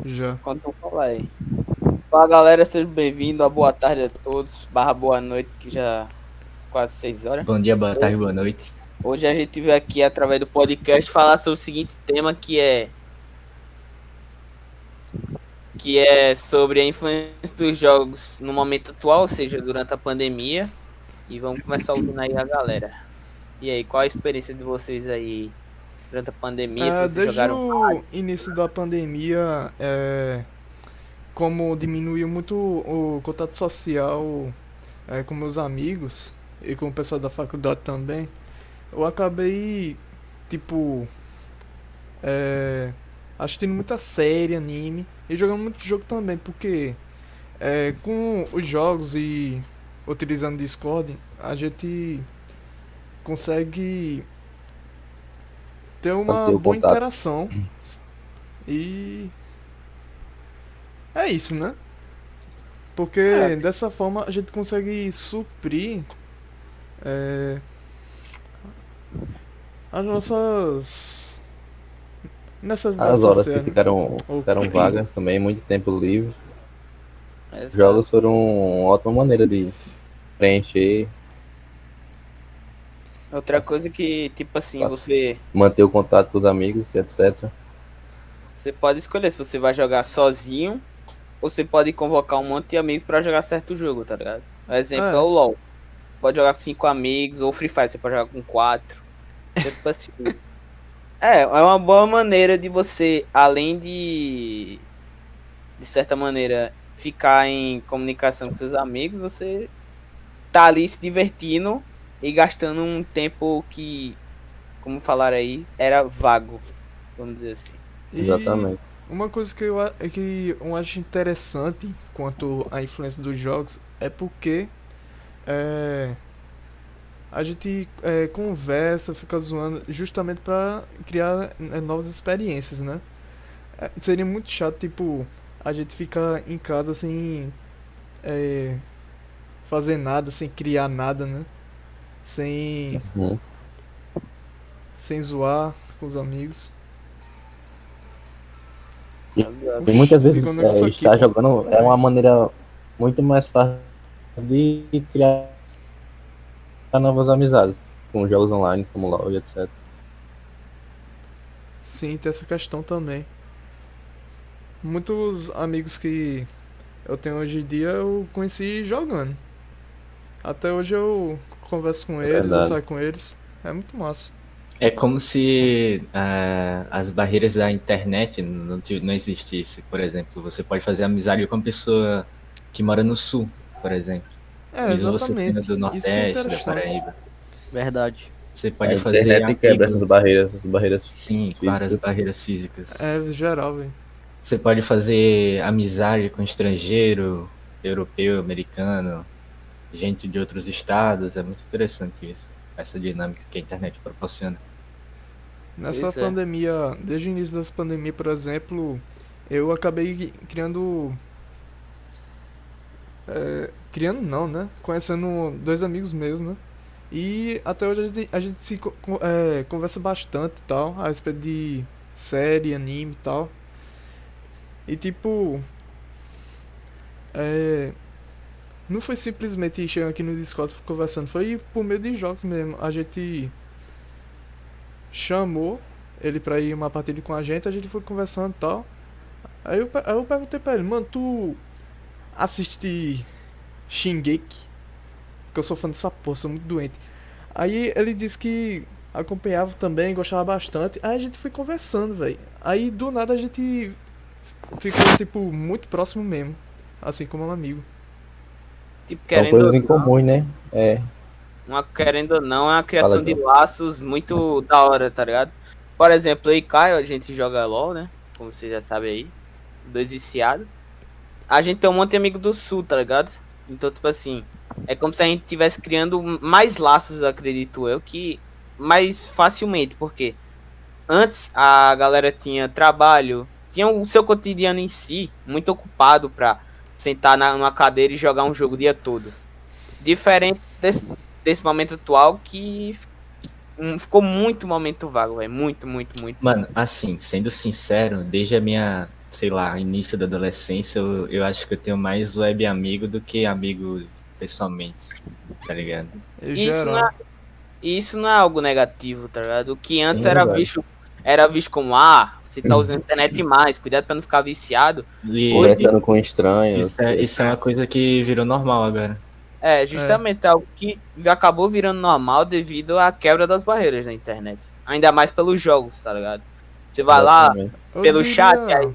Já. Quando eu falar aí. Fala galera, sejam bem-vindos, boa tarde a todos, barra boa noite, que já quase 6 horas. Bom dia, boa tarde, boa noite. Hoje a gente veio aqui através do podcast falar sobre o seguinte tema que é sobre a influência dos jogos no momento atual, ou seja, durante a pandemia. E vamos começar ouvindo aí a galera. E aí, qual a experiência de vocês aí durante a pandemia? Se vocês Desde jogaram. o início da pandemia, como diminuiu muito o contato social com meus amigos e com o pessoal da faculdade também, eu acabei, tipo, assistindo muita série, anime e jogando muito jogo também, porque com os jogos e utilizando Discord, a gente consegue ter uma Manter o boa contato. interação e é isso, né? Porque dessa forma a gente consegue suprir é, as nossas necessidades As horas que sociais, né? Ou- ficaram vagas também, muito tempo livre. Exato. Jogos foram uma ótima maneira de preencher, Outra coisa que, tipo assim, manter o contato com os amigos, etc. você pode escolher se você vai jogar sozinho ou você pode convocar um monte de amigos pra jogar certo jogo, tá ligado? Um exemplo é o É, LoL. Pode jogar com 5 amigos, ou Free Fire, você pode jogar com 4. Então, tipo assim, é uma boa maneira de você, além de certa maneira, ficar em comunicação com seus amigos, você tá ali se divertindo e gastando um tempo que, como falaram aí, era vago, vamos dizer assim. e Exatamente. uma coisa que eu acho interessante quanto à influência dos jogos é porque é, a gente conversa, fica zoando justamente pra criar novas experiências, né? Seria muito chato, tipo, a gente ficar em casa sem é, fazer nada, sem criar nada, né? Sem, Uhum. sem zoar com os amigos. E Exato. muitas Liga o vezes negócio aqui, estar pô. jogando é Pera aí. uma maneira muito mais fácil de criar novas amizades com jogos online como LoL e etc. Sim, tem essa questão também. Muitos amigos que eu tenho hoje em dia eu conheci jogando. Até hoje eu converso com É eles, eu verdade. saio com eles. É muito massa. É como se as barreiras da internet não existissem. Por exemplo, você pode fazer amizade com uma pessoa que mora no sul, por exemplo. É, Mesmo você sendo exatamente. do Isso que é Nordeste, da interessante. Paraíba. Verdade. Você A pode fazer internet quebra amigos, essas barreiras sim, claro, as físicas. barreiras físicas. É geral, velho. Você pode fazer amizade com estrangeiro, europeu, americano, gente de outros estados. É muito interessante isso, essa dinâmica que a internet proporciona. Nessa Pois é. pandemia, desde o início dessa pandemia, por exemplo, eu acabei criando. Criando não, né? Conhecendo dois amigos meus, né? E até hoje a gente se conversa bastante e tal, a respeito de série, anime e tal. E tipo, é, não foi simplesmente chegar aqui no Discord conversando, foi por meio de jogos mesmo. A gente chamou ele pra ir uma partida com a gente foi conversando e tal. Aí eu perguntei pra ele, mano, tu assiste Shingeki? Porque eu sou fã dessa porra, sou muito doente. Aí ele disse que acompanhava também, gostava bastante. Aí a gente foi conversando, velho. Aí do nada a gente ficou, tipo, muito próximo mesmo. Assim como um amigo. Tipo, São querendo coisas ou em não, comum, né? É, querendo ou não, é uma fala, criação de João. laços muito da hora, tá ligado? Por exemplo, eu e Caio, a gente joga LOL, né? Como você já sabe aí. Dois viciados. A gente tem um monte de amigo do sul, tá ligado? Então, tipo assim, é como se a gente estivesse criando mais laços, acredito eu, que mais facilmente, porque antes a galera tinha trabalho, tinha o seu cotidiano em si, muito ocupado pra sentar numa cadeira e jogar um jogo o dia todo. Diferente desse momento atual que ficou muito momento vago, velho. Muito, muito, muito, Mano, muito. assim, sendo sincero, desde a minha sei lá, início da adolescência, eu acho que eu tenho mais web amigo do que amigo pessoalmente, tá ligado? Em Isso não geral. é, isso não é algo negativo, tá ligado? O que antes Sim, verdade. era visto como, você tá usando a internet demais, cuidado pra não ficar viciado. E Hoje, Conversando com estranhos. isso é uma coisa que virou normal agora. É, justamente algo que acabou virando normal devido à quebra das barreiras na internet. Ainda mais pelos jogos, tá ligado? Você vai lá Exatamente. eu pelo chat, diria.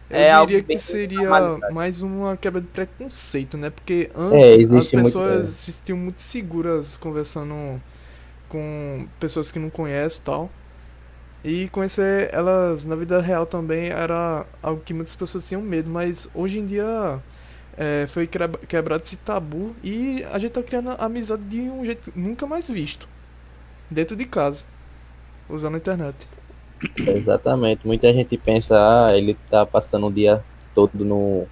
Eu é algo diria que bem seria normalizado. mais uma quebra de preconceito, né? Porque É, antes as existe muito. pessoas se sentiam muito seguras conversando com pessoas que não conhecem e tal. E conhecer elas na vida real também era algo que muitas pessoas tinham medo, mas hoje em dia foi quebrado esse tabu e a gente tá criando amizade de um jeito nunca mais visto. Dentro de casa, usando a internet. Exatamente. Muita gente pensa, ele tá passando o dia todo no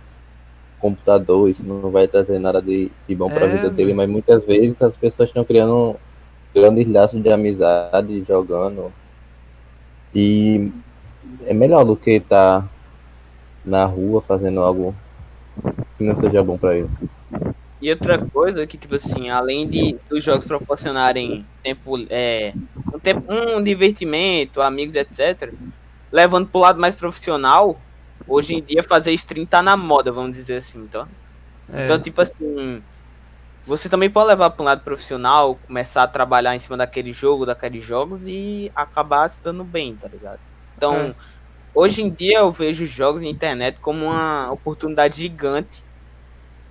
computador, isso não vai trazer nada de bom para a É, vida dele, velho. mas muitas vezes as pessoas estão criando grandes laços de amizade, jogando, e é melhor do que estar na rua fazendo algo que não seja bom para ele. E outra coisa que, tipo assim, além dos jogos proporcionarem um divertimento, amigos, etc., levando pro lado mais profissional, hoje em dia fazer stream tá na moda, vamos dizer assim, então. Então, É, tipo assim, você também pode levar para um lado profissional, começar a trabalhar em cima daquele jogo, daqueles jogos e acabar se dando bem, tá ligado? é. Então, hoje em dia eu vejo os jogos na internet como uma oportunidade gigante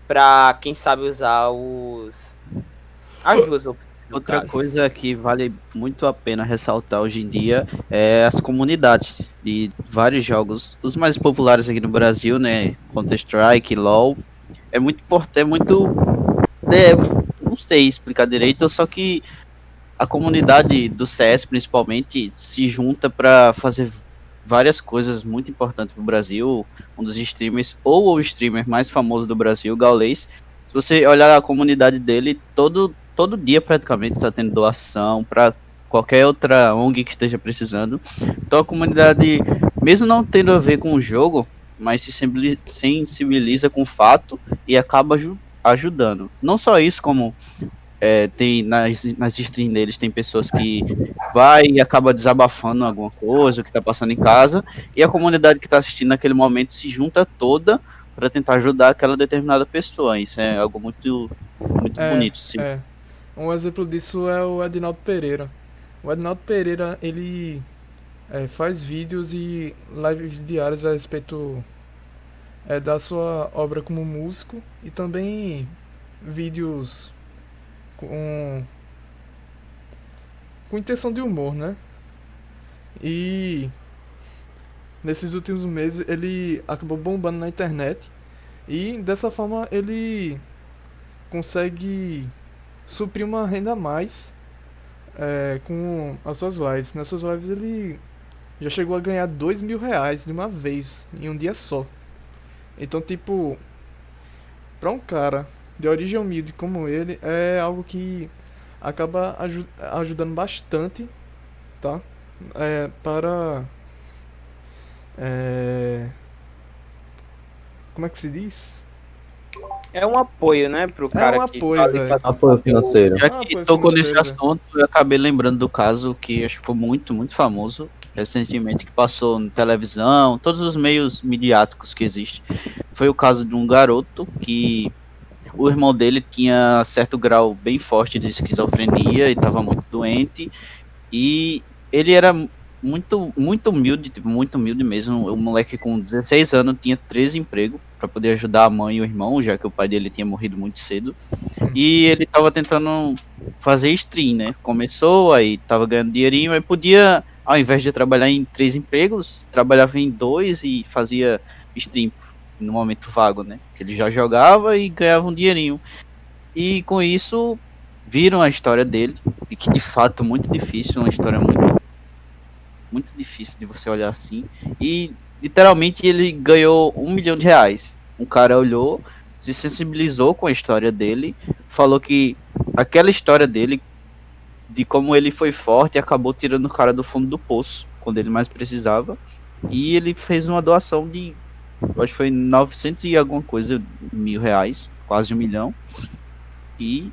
para quem sabe usar as duas opções, no Outra caso. coisa que vale muito a pena ressaltar hoje em dia é as comunidades de vários jogos, os mais populares aqui no Brasil, né? Counter-Strike, LoL. É muito forte, não sei explicar direito, só que a comunidade do CS principalmente se junta para fazer várias coisas muito importantes para o Brasil. Um dos streamers, ou o streamer mais famoso do Brasil, o Gaules, se você olhar a comunidade dele, todo dia praticamente está tendo doação para qualquer outra ONG que esteja precisando. Então a comunidade, mesmo não tendo a ver com o jogo, mas se sensibiliza com o fato e acaba ajudando. Não só isso, como tem nas streams deles tem pessoas que vai e acaba desabafando alguma coisa, o que tá passando em casa, e a comunidade que tá assistindo naquele momento se junta toda para tentar ajudar aquela determinada pessoa. Isso é algo muito É, bonito, sim. é. Um exemplo disso é o Edinaldo Pereira. O Edinaldo Pereira, ele faz vídeos e lives diárias a respeito da sua obra como músico e também vídeos com, com intenção de humor, né? E nesses últimos meses ele acabou bombando na internet e dessa forma ele consegue suprir uma renda a mais com as suas lives. Nessas lives ele já chegou a ganhar R$ 2.000 de uma vez, em um dia só. Então, tipo, pra um cara de origem humilde como ele, é algo que acaba ajudando bastante, tá? Para. É, como é que se diz? É um apoio, né, pro É um cara que tá apoio, ali velho. fazendo Apoio financeiro. Já Ah, que apoio tocou nesse financeiro, velho. assunto, eu acabei lembrando do caso que acho que foi muito famoso recentemente, que passou na televisão, todos os meios midiáticos que existem. Foi o caso de um garoto que o irmão dele tinha certo grau bem forte de esquizofrenia e estava muito doente. E ele era muito humilde, tipo, muito humilde mesmo. O moleque com 16 anos tinha 13 empregos para poder ajudar a mãe e o irmão, já que o pai dele tinha morrido muito cedo. E ele tava tentando fazer stream, né? Começou, aí tava ganhando dinheirinho, aí podia, ao invés de trabalhar em 3 empregos, trabalhava em 2 e fazia stream no momento vago, né? Que ele já jogava e ganhava um dinheirinho. E com isso, viram a história dele, de que de fato é muito difícil, uma história muito difícil de você olhar assim. E literalmente ele ganhou R$ 1 milhão. Um cara olhou, se sensibilizou com a história dele, falou que aquela história dele, de como ele foi forte, acabou tirando o cara do fundo do poço, quando ele mais precisava. E ele fez uma doação de, eu acho que foi 900 e alguma coisa mil reais, quase 1 milhão. E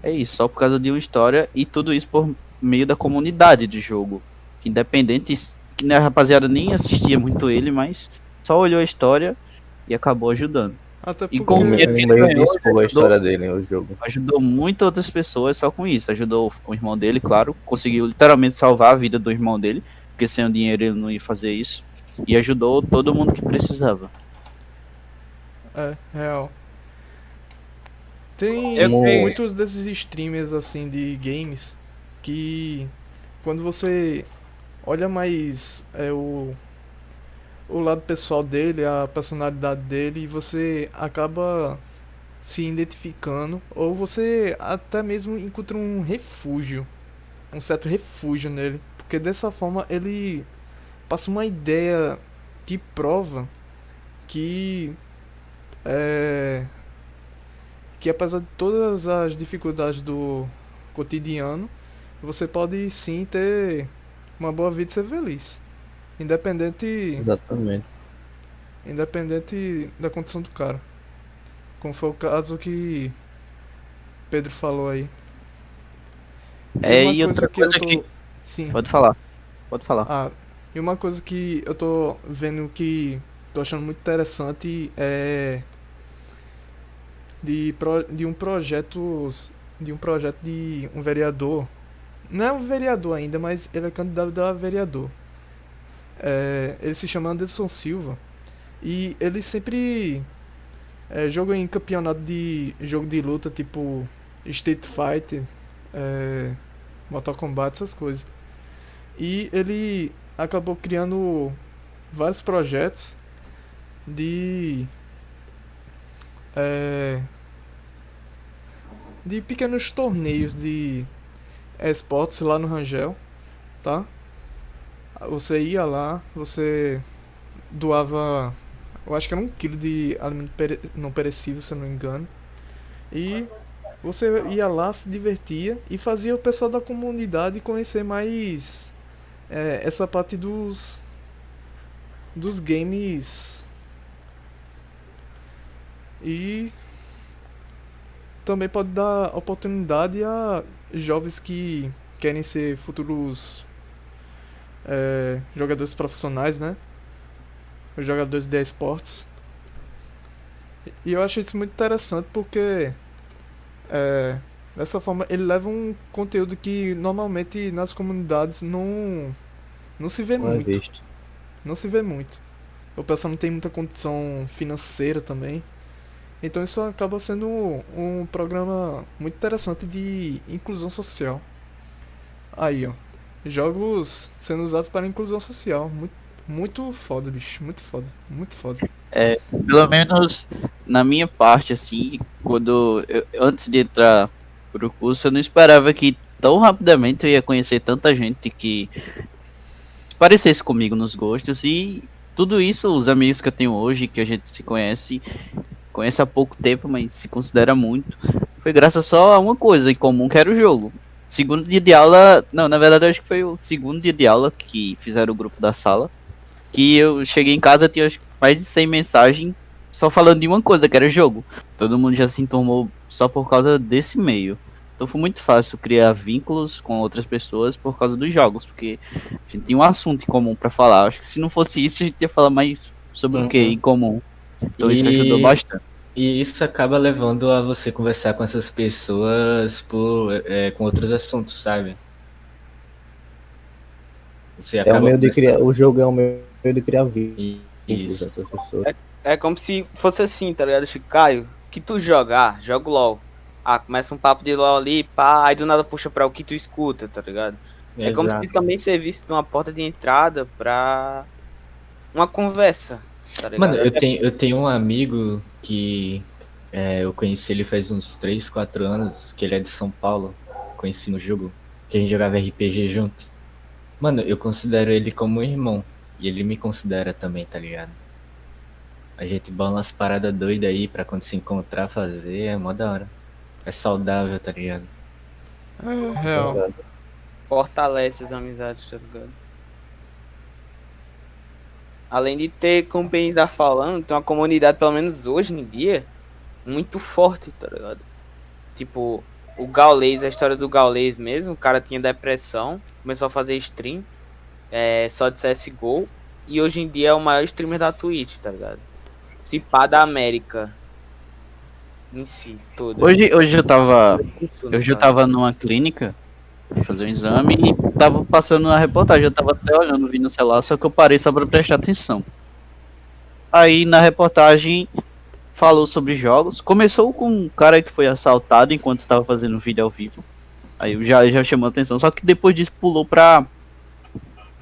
é isso, só por causa de uma história e tudo isso por meio da comunidade de jogo. Independente, que a rapaziada nem assistia muito ele, mas só olhou a história e acabou ajudando. Até E com o Um, porque. dinheiro um que ele meio de ganhou, expor a história dele no jogo. ajudou muito outras pessoas só com isso. Ajudou o irmão dele, claro. Conseguiu literalmente salvar a vida do irmão dele, porque sem o dinheiro ele não ia fazer isso. E ajudou todo mundo que precisava. É, real. Tem Eu Como- creio. muitos desses streamers assim de games que quando você olha mais o lado pessoal dele, a personalidade dele, você acaba se identificando ou você até mesmo encontra um refúgio, um certo refúgio nele, porque dessa forma ele passa uma ideia que prova que é, que apesar de todas as dificuldades do cotidiano, você pode sim ter uma boa vida e ser feliz. Independente, Exatamente. independente da condição do cara. Como foi o caso que Pedro falou aí. E É, uma e coisa outra que eu coisa que. tô. Sim. Pode falar, pode falar. Ah, e uma coisa que eu tô vendo que tô achando muito interessante é de um projeto de um vereador. Não é um vereador ainda, mas ele é candidato a vereador. Ele se chama Anderson Silva e ele sempre joga em campeonato de jogo de luta tipo Street Fighter, é, Mortal Kombat, essas coisas. E ele acabou criando vários projetos de é, de pequenos torneios de esportes lá no Rangel, tá? Você ia lá, você doava, eu acho que era 1 quilo de alimento não perecível, se eu não me engano. E você ia lá, se divertia e fazia o pessoal da comunidade conhecer mais essa parte dos games. E também pode dar oportunidade a jovens que querem ser futuros jogadores profissionais, né? Os jogadores de esportes. E eu acho isso muito interessante porque dessa forma ele leva um conteúdo que normalmente nas comunidades não se vê Não é muito. visto. Não se vê muito. O pessoal não tem muita condição financeira também. Então isso acaba sendo um programa muito interessante de inclusão social. Aí, ó. Jogos sendo usados para inclusão social. Muito, muito foda, bicho. Muito foda. Muito foda. Pelo menos na minha parte, assim, antes de entrar pro curso, eu não esperava que tão rapidamente eu ia conhecer tanta gente que parecesse comigo nos gostos e tudo isso, os amigos que eu tenho hoje, que a gente se conhece há pouco tempo, mas se considera muito, foi graças só a uma coisa em comum, que era o jogo. Segundo dia de aula, não, na verdade eu acho que foi o segundo dia de aula que fizeram o grupo da sala, que eu cheguei em casa, tinha acho que mais de 100 mensagens só falando de uma coisa, que era jogo. Todo mundo já se enturmou só por causa desse meio. Então foi muito fácil criar vínculos com outras pessoas por causa dos jogos, porque a gente tinha um assunto em comum pra falar. Acho que se não fosse isso, a gente ia falar mais sobre o que em comum. Então isso ajudou bastante. E isso acaba levando a você conversar com essas pessoas com outros assuntos, sabe? Você É um acaba meio de criar. conversando. O jogo é um meio de criar vínculos Isso. entre as pessoas. É como se fosse assim, tá ligado? Chico Caio, que tu joga? Ah, jogo LOL. Ah, começa um papo de LOL ali, pá, aí do nada puxa pra o que tu escuta, tá ligado? É como se Exato. também servisse de uma porta de entrada pra uma conversa, tá ligado? Mano, eu tenho um amigo que eu conheci ele faz uns 3, 4 anos, que ele é de São Paulo. Conheci no jogo, que a gente jogava RPG junto. Mano, eu considero ele como um irmão. E ele me considera também, tá ligado? A gente bola umas paradas doidas aí pra quando se encontrar fazer, é mó da hora. É saudável, tá ligado? É real. Fortalece as amizades, tá ligado? além de ter, como o Ben tá falando, tem uma comunidade, pelo menos hoje em dia, muito forte, tá ligado? Tipo, o Gaules, a história do Gaules mesmo, o cara tinha depressão, começou a fazer stream, só de CSGO, e hoje em dia é o maior streamer da Twitch, tá ligado? Se pá da América em si, toda. Hoje eu tava. Isso, no Hoje eu caso. tava numa clínica, fui fazer um exame e tava passando uma reportagem. Eu tava até olhando, vi no celular, só que eu parei só pra prestar atenção. Aí na reportagem falou sobre jogos. Começou com um cara que foi assaltado enquanto estava fazendo um vídeo ao vivo. Aí já chamou a atenção. Só que depois disso pulou pra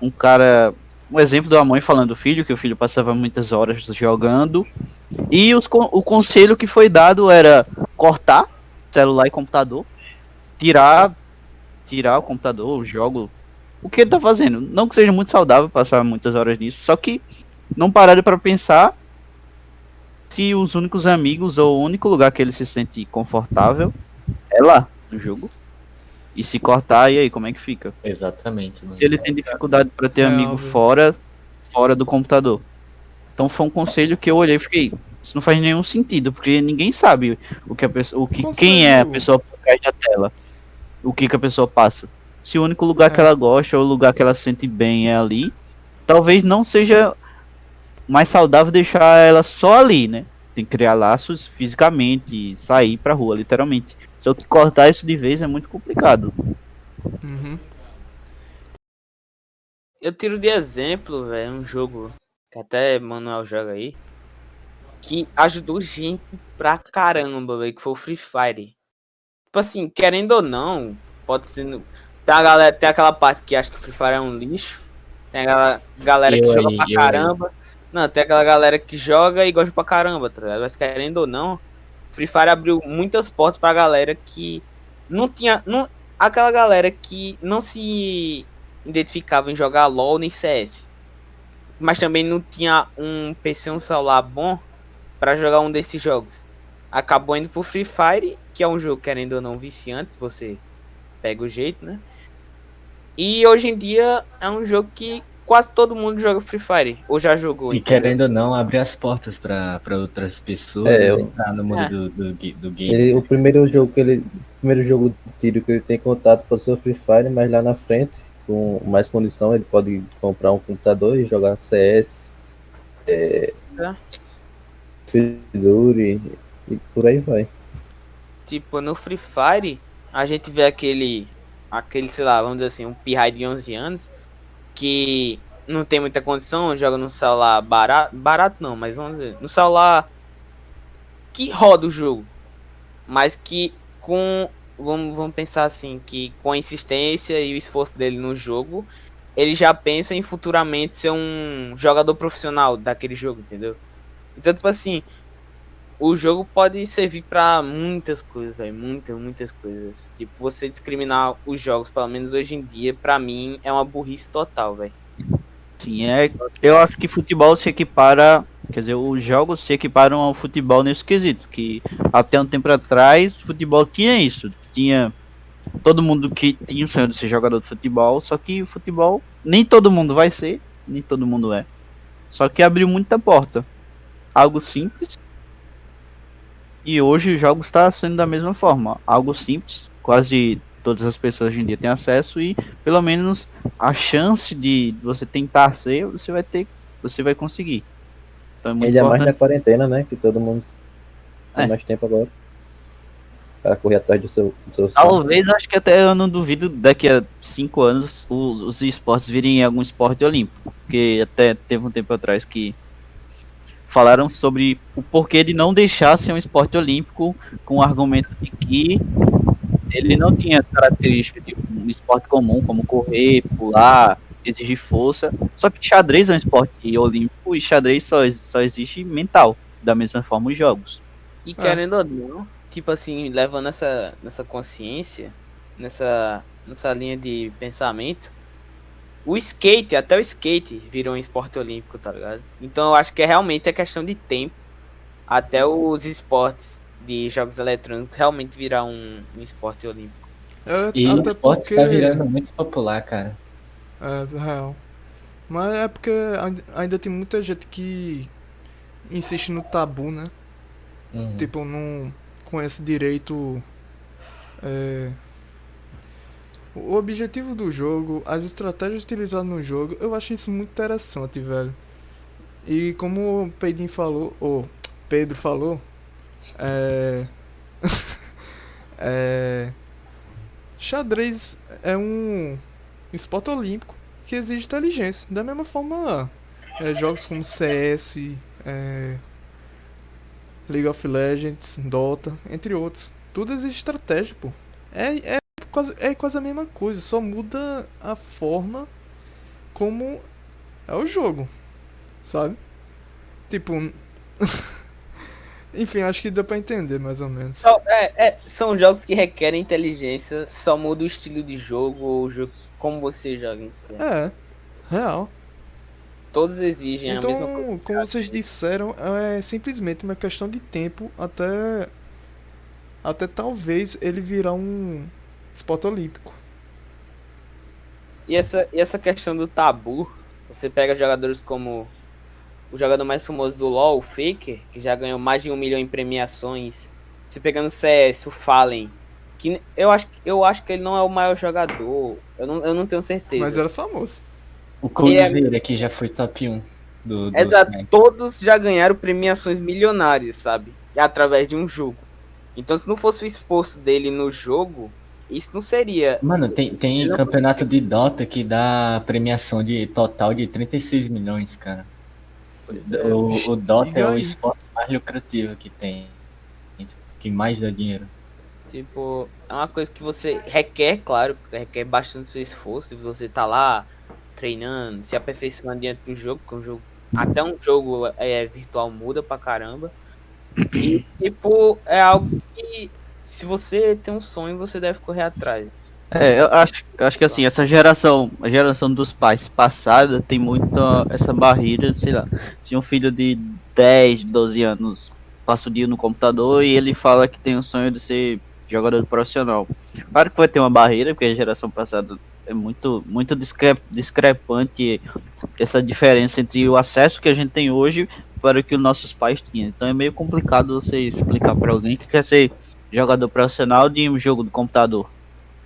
um cara. Um exemplo da mãe falando do filho, que o filho passava muitas horas jogando. E o conselho que foi dado era cortar celular e computador, tirar o computador, o jogo, o que ele tá fazendo. Não que seja muito saudável passar muitas horas nisso, só que não pararam para pensar se os únicos amigos ou o único lugar que ele se sente confortável é lá no jogo. E se cortar, e aí, como é que fica? Exatamente, mano. Se ele tem dificuldade para ter Real, amigo velho. fora do computador. Então foi um conselho que eu olhei e fiquei, isso não faz nenhum sentido, porque ninguém sabe o que a pessoa, quem é a Conselho. pessoa por trás da tela, o que a pessoa passa. Se o único lugar que É. ela gosta ou o lugar que ela se sente bem é ali, talvez não seja mais saudável deixar ela só ali, né? Tem que criar laços fisicamente, sair pra rua, literalmente. Só que cortar isso de vez é muito complicado. Uhum. Eu tiro de exemplo, velho, um jogo que até Manuel joga aí, que ajudou gente pra caramba, velho, que foi o Free Fire. Tipo assim, querendo ou não, pode ser. Tem a galera, tem aquela parte que acha que o Free Fire é um lixo. Tem a galera que joga pra Eu aí. caramba. Não, tem aquela galera que joga e gosta pra caramba, tá ligado? Mas querendo ou não, Free Fire abriu muitas portas pra galera que não tinha. Não, aquela galera que não se identificava em jogar LOL nem CS. Mas também não tinha um PC, um celular bom pra jogar um desses jogos. Acabou indo pro Free Fire, que é um jogo, querendo ou não, viciante, se você pega o jeito, né? E hoje em dia é um jogo que quase todo mundo joga Free Fire, ou já jogou, E entendeu? querendo ou não, abrir as portas pra outras pessoas eu- entrar no mundo É. do game. o primeiro jogo de tiro que ele tem contato pode ser o Free Fire, mas lá na frente, com mais condição, ele pode comprar um computador e jogar CS, É. Fury e por aí vai. Tipo, no Free Fire, a gente vê aquele, sei lá, vamos dizer assim, um pirraia de 11 anos, que não tem muita condição, joga num celular barato não, mas vamos dizer, no celular que roda o jogo, mas que com, vamos pensar assim, que com a insistência e o esforço dele no jogo, ele já pensa em futuramente ser um jogador profissional daquele jogo, entendeu? Então, tipo assim, o jogo pode servir pra muitas coisas, velho, muitas coisas. Tipo, você discriminar os jogos, pelo menos hoje em dia, pra mim é uma burrice total, velho. Sim, eu acho que futebol se equipara, quer dizer, os jogos se equiparam ao futebol nesse quesito, que até um tempo atrás, futebol tinha isso, tinha todo mundo que tinha o sonho de ser jogador de futebol, só que o futebol nem todo mundo vai ser, nem todo mundo é. Só que abriu muita porta. Algo simples. E hoje os jogos está sendo da mesma forma. Algo simples, quase todas as pessoas hoje em dia têm acesso e pelo menos a chance de você tentar ser, você vai conseguir. Então é muito Ainda mais na importante. quarentena, né? Que todo mundo tem É. mais tempo agora para correr atrás do seu sonho. Talvez, acho que até eu não duvido daqui a 5 anos os esportes virem algum esporte olímpico. Porque até teve um tempo atrás que falaram sobre o porquê de não deixar ser um esporte olímpico com o argumento de que ele não tinha as características de um esporte comum, como correr, pular, exigir força. Só que xadrez é um esporte olímpico e xadrez só existe mental, da mesma forma os jogos. E querendo ou não, tipo assim, levando nessa consciência, nessa linha de pensamento, o skate, até o skate virou um esporte olímpico, tá ligado? Então eu acho que realmente é questão de tempo até os esportes de jogos eletrônicos realmente virar um esporte olímpico. E o Até esporte porque. está virando muito popular, cara. É, real. Mas é porque ainda tem muita gente que insiste no tabu, né? Uhum. Tipo, não conhece direito o objetivo do jogo, as estratégias utilizadas no jogo. Eu acho isso muito interessante, velho. E como o Pedrinho falou, ou Pedro falou, é, é, xadrez é um esporte olímpico que exige inteligência. Da mesma forma, jogos como CS, é, League of Legends, Dota, entre outros. Tudo exige estratégia, pô. É quase a mesma coisa, só muda a forma como é o jogo, sabe? Tipo, enfim, acho que dá pra entender mais ou menos. São jogos que requerem inteligência, só muda o estilo de jogo ou como você joga em si. É, real. Todos exigem a mesma coisa. Então, como vocês disseram, é simplesmente uma questão de tempo até talvez ele virar um esporte olímpico. E essa questão do tabu, você pega jogadores como o jogador mais famoso do LoL, o Faker, que já ganhou mais de 1 milhão em premiações. Você pegando o CS, o Fallen, que eu acho que ele não é o maior jogador. Eu não tenho Mas certeza. era famoso. O Coldzera aqui já foi top 1 dos Max. Todos já ganharam premiações milionárias, sabe? Através de um jogo. Então, se não fosse o esforço dele no jogo, isso não seria. Mano, tem Ele não campeonato de Dota que dá premiação de total de 36 milhões, cara. Pois é. O Dota é Diga o aí. esporte mais lucrativo que tem. Que mais dá dinheiro. Tipo, é uma coisa que você requer, claro, requer bastante seu esforço. Você tá lá treinando, se aperfeiçoando diante do jogo, porque até um jogo virtual muda pra caramba. E, tipo, é algo que, se você tem um sonho, você deve correr atrás. Eu acho que assim, a geração dos pais passada tem muita essa barreira, sei lá, se um filho de 10, 12 anos passa o dia no computador e ele fala que tem o sonho de ser jogador profissional. Claro que vai ter uma barreira, porque a geração passada é muito discrepante essa diferença entre o acesso que a gente tem hoje para o que os nossos pais tinham. Então é meio complicado você explicar para alguém que quer ser jogador profissional de um jogo do computador.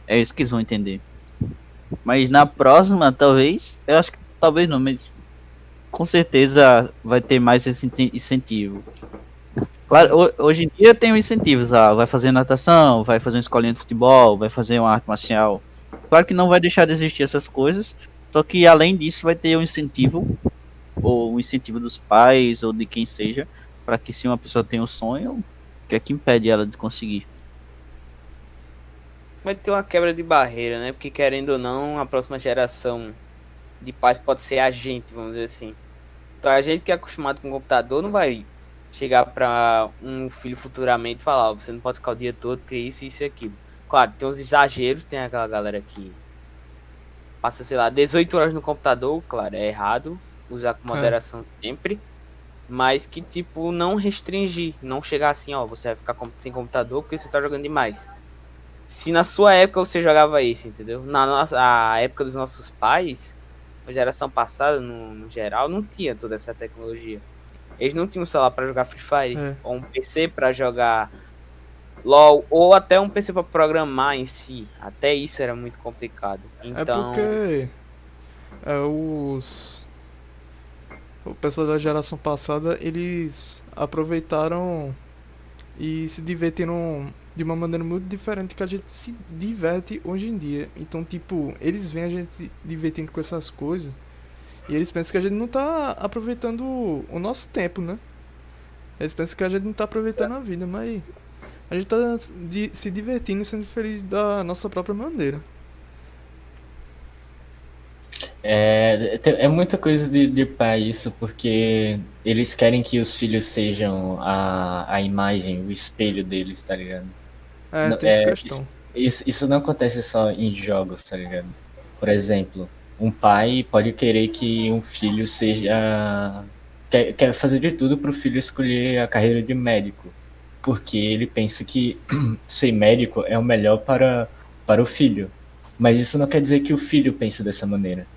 É isso que eles vão entender. Mas na próxima, talvez, eu acho que talvez não, mas com certeza vai ter mais esse incentivo. Claro, hoje em dia tem os incentivos, vai fazer natação, vai fazer uma escolinha de futebol, vai fazer uma arte marcial. Claro que não vai deixar de existir essas coisas, só que além disso vai ter um incentivo, ou um incentivo dos pais, ou de quem seja, para que se uma pessoa tem um sonho, o que é que impede ela de conseguir? Vai ter uma quebra de barreira, né? Porque, querendo ou não, a próxima geração de pais pode ser a gente, vamos dizer assim. Então, a gente que é acostumado com o computador não vai chegar para um filho futuramente e falar: "Ó, você não pode ficar o dia todo porque isso e aquilo." Claro, tem uns exageros, tem aquela galera que passa, sei lá, 18 horas no computador, claro, é errado, usar com moderação sempre, mas que, tipo, não restringir, não chegar assim, ó, você vai ficar sem computador porque você tá jogando demais. Se na sua época você jogava isso, entendeu? A época dos nossos pais, a geração passada, no geral, não tinha toda essa tecnologia. Eles não tinham um celular pra jogar Free Fire, ou um PC pra jogar LoL, ou até um PC pra programar em si. Até isso era muito complicado. Então, É porque o pessoal da geração passada, eles aproveitaram e se divertiram de uma maneira muito diferente que a gente se diverte hoje em dia. Então, tipo, eles veem a gente se divertindo com essas coisas e eles pensam que a gente não tá aproveitando o nosso tempo, né? Eles pensam que a gente não tá aproveitando a vida, mas a gente tá se divertindo e sendo feliz da nossa própria maneira. É muita coisa de pai isso, porque eles querem que os filhos sejam a imagem, o espelho deles, tá ligado? Tem essa questão. Isso não acontece só em jogos, tá ligado? Por exemplo, um pai pode querer que um filho seja. Quer fazer de tudo pro filho escolher a carreira de médico, porque ele pensa que ser médico é o melhor para o filho. Mas isso não quer dizer que o filho pense dessa maneira.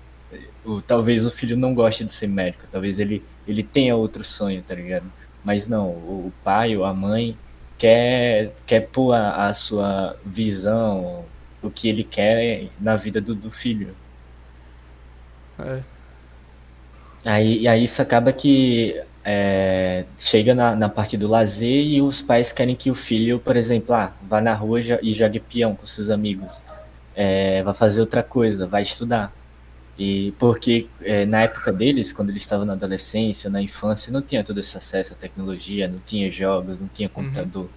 Talvez o filho não goste de ser médico, talvez ele tenha outro sonho, tá ligado? Mas não, o pai ou a mãe quer pôr a sua visão, o que ele quer na vida do filho. É. Aí isso acaba que chega na parte do lazer e os pais querem que o filho, por exemplo, vá na rua e jogue peão com seus amigos. Vai fazer outra coisa, vai estudar. E porque na época deles, quando eles estavam na adolescência, na infância, não tinha todo esse acesso à tecnologia, não tinha jogos, não tinha computador.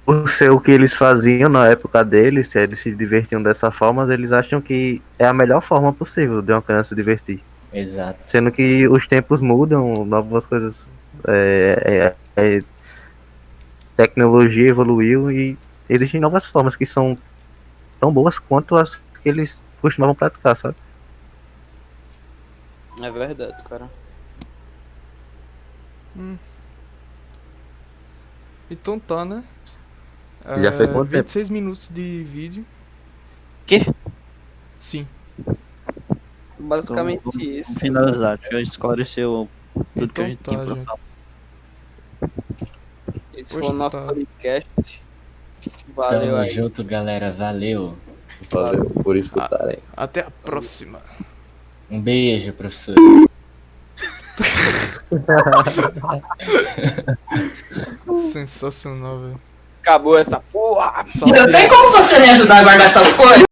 Por ser o que eles faziam na época deles, se eles se divertiam dessa forma, eles acham que é a melhor forma possível de uma criança se divertir. Exato. Sendo que os tempos mudam, novas coisas. Tecnologia evoluiu e existem novas formas que são tão boas quanto as que eles costumavam praticar, sabe? É verdade, cara. Então tá, né? Já foi quanto tempo? 26 minutos de vídeo. Quê? Sim. Basicamente Vamos isso. finalizar, já esclareceu tudo que a Então gente tá, tinha pra gente. falar. Esse Poxa, foi o nosso tá. podcast. Valeu Tamo aí. junto, galera. Valeu. Valeu por escutarem. Até a próxima. Um beijo, professor. Sensacional, velho. Acabou essa porra. Só Não tem como você me ajudar a guardar essas coisas?